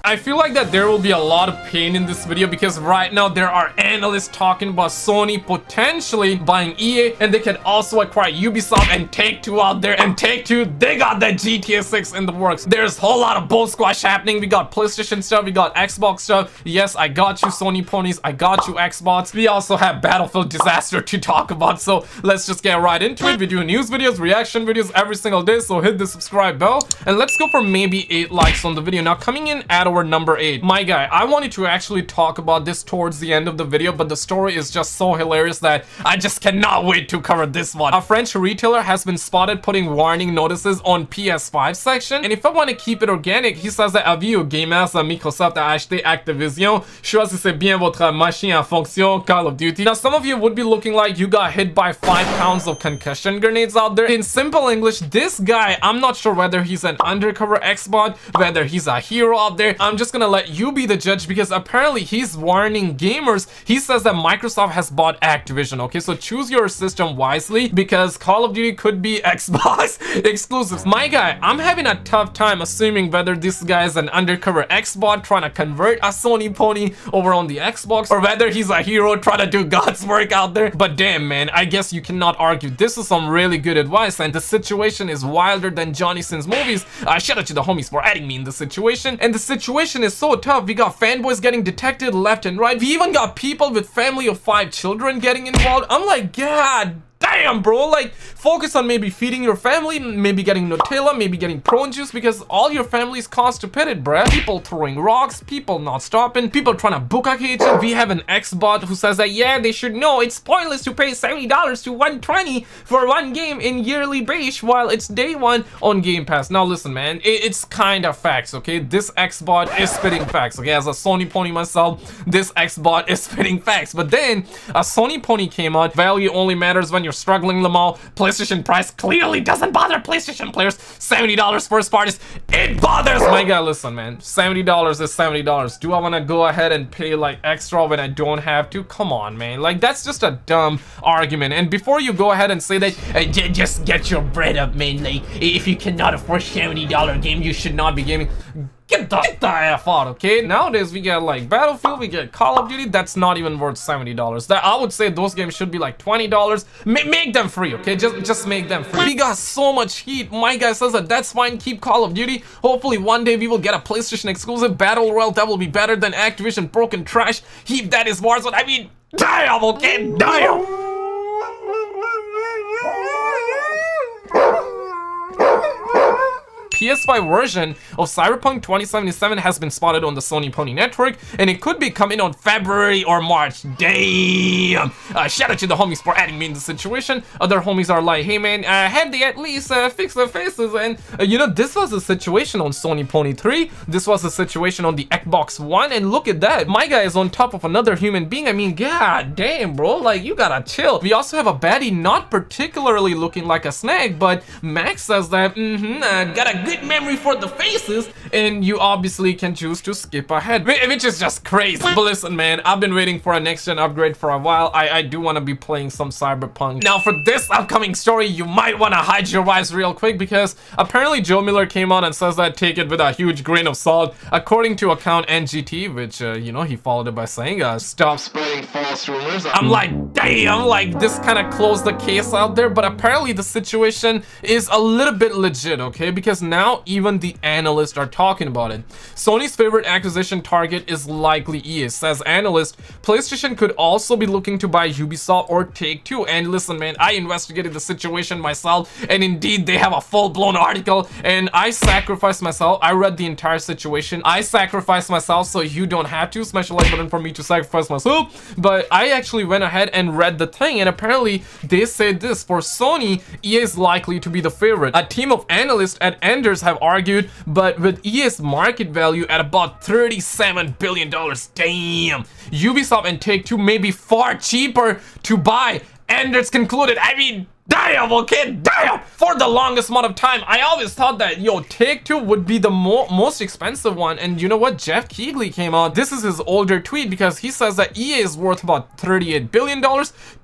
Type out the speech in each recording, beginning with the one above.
I feel like that there will be a lot of pain in this video because right now there are analysts talking about Sony potentially buying EA, and they can also acquire Ubisoft and Take-Two out there. And Take-Two, they got that GTA 6 in the works. There's a whole lot of bull squash happening. We got PlayStation stuff, we got Xbox stuff. Yes, I got you Sony ponies, I got you Xbox. We also have Battlefield Disaster to talk about, so let's just get right into it. We do news videos, reaction videos every single day, so hit the subscribe bell and let's go for maybe 8 likes on the video. Now coming in at our number 8, my guy, I wanted to actually talk about this towards the end of the video, but the story is just so hilarious that I just cannot wait to cover this one. A French retailer has been spotted putting warning notices on PS5 section, and if I want to keep it organic, he says that avis aux gamers, Microsoft a acheté Activision, choisissez bien votre machine en fonction Call of Duty. Now some of you would be looking like you got hit by 5 pounds of concussion grenades out there. In simple English, this guy, I'm not sure whether he's an undercover Xbot, whether he's a hero out there. I'm just gonna let you be the judge because apparently he's warning gamers. He says that Microsoft has bought Activision. Okay, so choose your system wisely because Call of Duty could be Xbox exclusives. My guy, I'm having a tough time assuming whether this guy is an undercover Xbot trying to convert a Sony pony over on the Xbox, or whether he's a hero trying to do God's work out there. But damn, man, I guess you cannot argue. This is some really good advice, and the situation is wilder than Johnny Sins movies. Shout out to the homies for adding me in the situation. And the situation is so tough. We got fanboys getting detected left and right. We even got people with family of 5 children getting involved. I'm like, God damn, bro, like focus on maybe feeding your family, maybe getting Nutella, maybe getting prawn juice, because all your family's constipated, bruh. People throwing rocks, people not stopping, people trying to book a kitchen. We have an Xbot who says that yeah, they should know it's pointless to pay $70 to $120 for one game in yearly base while it's day 1 on Game Pass. Now listen, man, it's kind of facts, okay? This Xbot is spitting facts, okay? As a Sony pony myself, this Xbot is spitting facts. But then a Sony pony came out. Value only matters when you're struggling, Lamal. PlayStation price clearly doesn't bother PlayStation players. $70 first parties, it bothers. My guy, listen, man, $70 is $70. Do I want to go ahead and pay like extra when I don't have to? Come on, man, like that's just a dumb argument. And before you go ahead and say that, just get your bread up, man. Like if you cannot afford $70 game, you should not be gaming. Get the F out, okay? Nowadays we get like Battlefield, we get Call of Duty. That's not even worth $70. That I would say those games should be like $20. Make them free, okay? Just make them free. We got so much heat. My guy says that that's fine. Keep Call of Duty. Hopefully one day we will get a PlayStation exclusive battle royale that will be better than Activision broken trash. Heap that is Warzone. I mean, damn, okay, damn. PS5 version of Cyberpunk 2077 has been spotted on the Sony Pony network, and it could be coming on February or March. Damn! Shout out to the homies for adding me in the situation. Other homies are like, hey man, had they at least fix their faces? And you know, this was the situation on Sony Pony 3. This was the situation on the Xbox One, and look at that. My guy is on top of another human being. I mean, god damn, bro, like you gotta chill. We also have a baddie not particularly looking like a snake, but Max says that, got a good memory for the faces, and you obviously can choose to skip ahead, which is just crazy. But listen, man, I've been waiting for a next-gen upgrade for a while. I do want to be playing some Cyberpunk. Now for this upcoming story, you might want to hide your eyes real quick because apparently Joe Miller came out and says that take it with a huge grain of salt. According to account NGT, which you know, he followed it by saying stop spreading false rumors. I'm like, damn, like this kind of closed the case out there, but apparently the situation is a little bit legit, okay? Because now even the analysts are talking about it. Sony's favorite acquisition target is likely EA. Says analyst, PlayStation could also be looking to buy Ubisoft or Take-Two. And listen, man, I investigated the situation myself, and indeed they have a full-blown article, and I sacrificed myself. I read the entire situation. I sacrificed myself so you don't have to. Smash a like button for me to sacrifice myself. But I actually went ahead and read the thing, and apparently they said this: for Sony, EA is likely to be the favorite. A team of analysts at Enders have argued, but with EA's market value at about $37 billion, damn, Ubisoft and Take-Two may be far cheaper to buy. Enders concluded, I mean, damn, okay, damn. For the longest amount of time, I always thought that, yo, Take-Two would be the most expensive one. And you know what? Jeff Keighley came out. This is his older tweet because he says that EA is worth about $38 billion.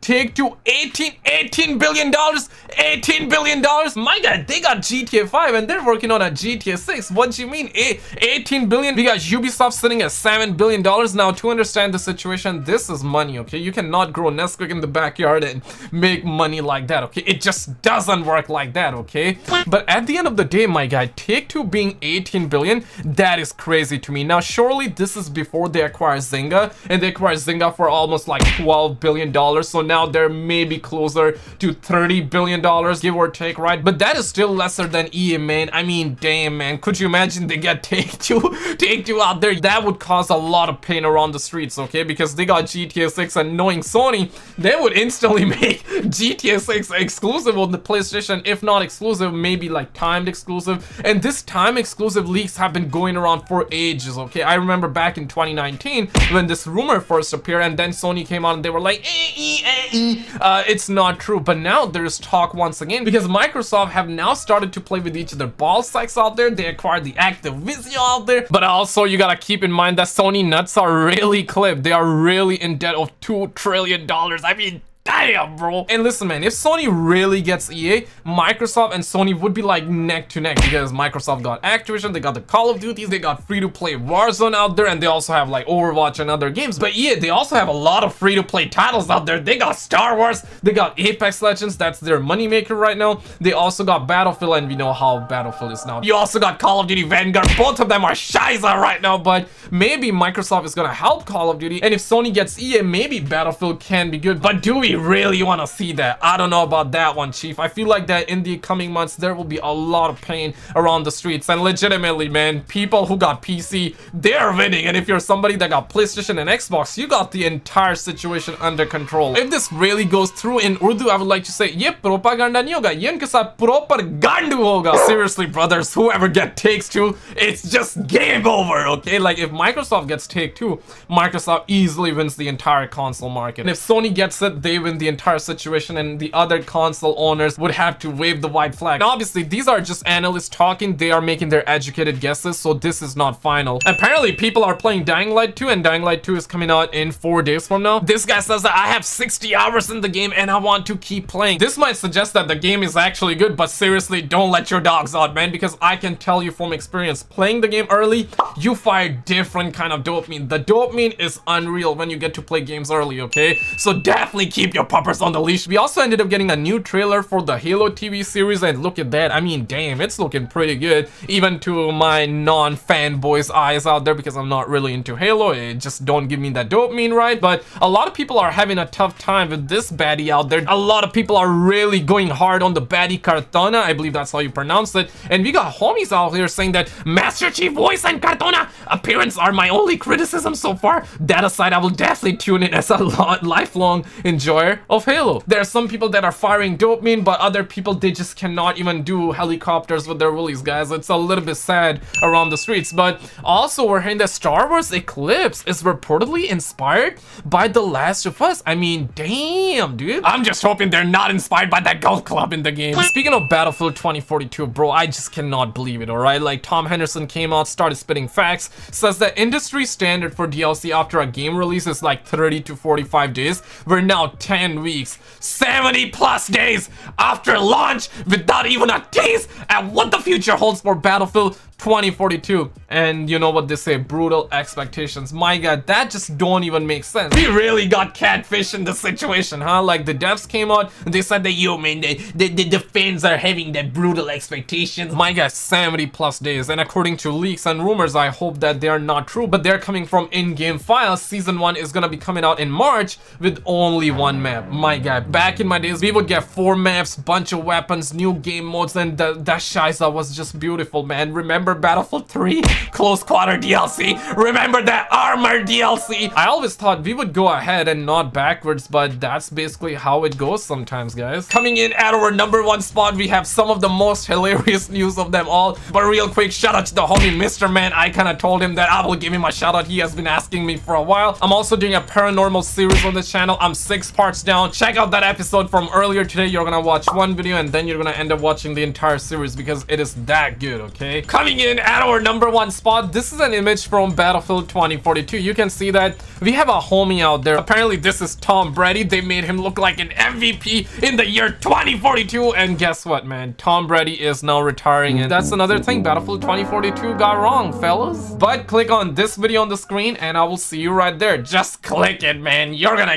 Take-Two, $18 billion. $18 billion. My God, they got GTA 5 and they're working on a GTA 6. What do you mean? 18 billion? We got Ubisoft sitting at $7 billion. Now, to understand the situation, this is money, okay? You cannot grow Nesquik in the backyard and make money like that, okay? It just doesn't work like that, okay? But at the end of the day, my guy, Take-Two being 18 billion, that is crazy to me. Now, surely this is before they acquire Zynga, and they acquire Zynga for almost like $12 billion. So now they're maybe closer to $30 billion, give or take, right? But that is still lesser than EA, man. I mean, damn, man. Could you imagine they get Take-Two out there? That would cause a lot of pain around the streets, okay? Because they got GTA 6, and knowing Sony, they would instantly make GTA 6 exclusive on the PlayStation, if not exclusive, maybe like timed exclusive. And this time exclusive leaks have been going around for ages, okay? I remember back in 2019 when this rumor first appeared, and then Sony came out and they were like, it's not true. But now there's talk once again because Microsoft have now started to play with each other ball sacks out there. They acquired the Activision out there. But also you gotta keep in mind that Sony nuts are really clipped. They are really in debt of $2 trillion. I mean, damn, bro. And listen, man, if Sony really gets EA, Microsoft and Sony would be like neck to neck because Microsoft got Activision, they got the Call of Duties, they got free-to-play Warzone out there, and they also have like Overwatch and other games. But EA, they also have a lot of free-to-play titles out there. They got Star Wars, they got Apex Legends, that's their moneymaker right now. They also got Battlefield, and we know how Battlefield is now. You also got Call of Duty Vanguard. Both of them are shiza right now, but maybe Microsoft is gonna help Call of Duty, and if Sony gets EA, maybe Battlefield can be good. But do we really want to see that? I don't know about that one, Chief. I feel like that in the coming months there will be a lot of pain around the streets, and legitimately, man, people who got PC, they're winning. And if you're somebody that got PlayStation and Xbox, you got the entire situation under control. If this really goes through, in Urdu I would like to say, ye propaganda nahi hoga, ye unke saath propaganda hoga. Seriously, brothers, whoever gets Take-Two, it's just game over, okay? Like, if Microsoft gets Take-Two, Microsoft easily wins the entire console market. And if Sony gets it, they win the entire situation, and the other console owners would have to wave the white flag. Now, obviously, these are just analysts talking. They are making their educated guesses, so this is not final. Apparently, people are playing Dying Light 2, and Dying Light 2 is coming out in 4 days from now. This guy says that I have 60 hours in the game and I want to keep playing. This might suggest that the game is actually good, but seriously, don't let your dogs out, man, because I can tell you from experience, playing the game early, you fire different kind of dopamine. The dopamine is unreal when you get to play games early, okay? So definitely keep your puppers on the leash. We also ended up getting a new trailer for the Halo TV series, and look at that. I mean, damn, it's looking pretty good, even to my non-fanboys eyes out there, because I'm not really into Halo. It just don't give me that dopamine, right? But a lot of people are having a tough time with this baddie out there. A lot of people are really going hard on the baddie Cartona, I believe that's how you pronounce it, and we got homies out here saying that Master Chief voice and Cartona appearance are my only criticism so far. That aside, I will definitely tune in as a lifelong enjoyer of Halo. There are some people that are firing dopamine, but other people, they just cannot even do helicopters with their willies, guys. It's a little bit sad around the streets. But also, we're hearing that Star Wars Eclipse is reportedly inspired by The Last of Us. I mean, damn, dude. I'm just hoping they're not inspired by that golf club in the game. Speaking of Battlefield 2042, bro, I just cannot believe it, alright? Like, Tom Henderson came out, started spitting facts, says that industry standard for DLC after a game release is like 30 to 45 days. We're now 10 weeks, 70 plus days after launch without even a tease at what the future holds for Battlefield 2042. And you know what they say, brutal expectations. My god, that just don't even make sense. We really got catfish in this situation, huh? Like, the devs came out and they said that, yo man, the fans are having that brutal expectations. My god, 70 plus days. And according to leaks and rumors, I hope that they are not true, but they're coming from in-game files. Season 1 is gonna be coming out in March with only 1 map. My god, back in my days, we would get 4 maps, bunch of weapons, new game modes, and that shiza was just beautiful, man. Remember remember Battlefield 3 Close Quarter DLC? Remember that Armor DLC? I always thought we would go ahead and not backwards, but that's basically how it goes sometimes, guys. Coming in at our #1 spot, we have some of the most hilarious news of them all. But real quick, shout out to the homie Mr. Man. I kind of told him that I will give him a shout out. He has been asking me for a while. I'm also doing a paranormal series on this channel. I'm 6 parts down. Check out that episode from earlier today. You're gonna watch one video and then you're gonna end up watching the entire series because it is that good, okay? Coming in at our #1 spot, this is an image from Battlefield 2042. You can see that we have a homie out there. Apparently this is Tom Brady. They made him look like an MVP in the year 2042, and guess what, man? Tom Brady is now retiring, and that's another thing Battlefield 2042 got wrong, fellas. But click on this video on the screen and I will see you right there. Just click it, man. You're gonna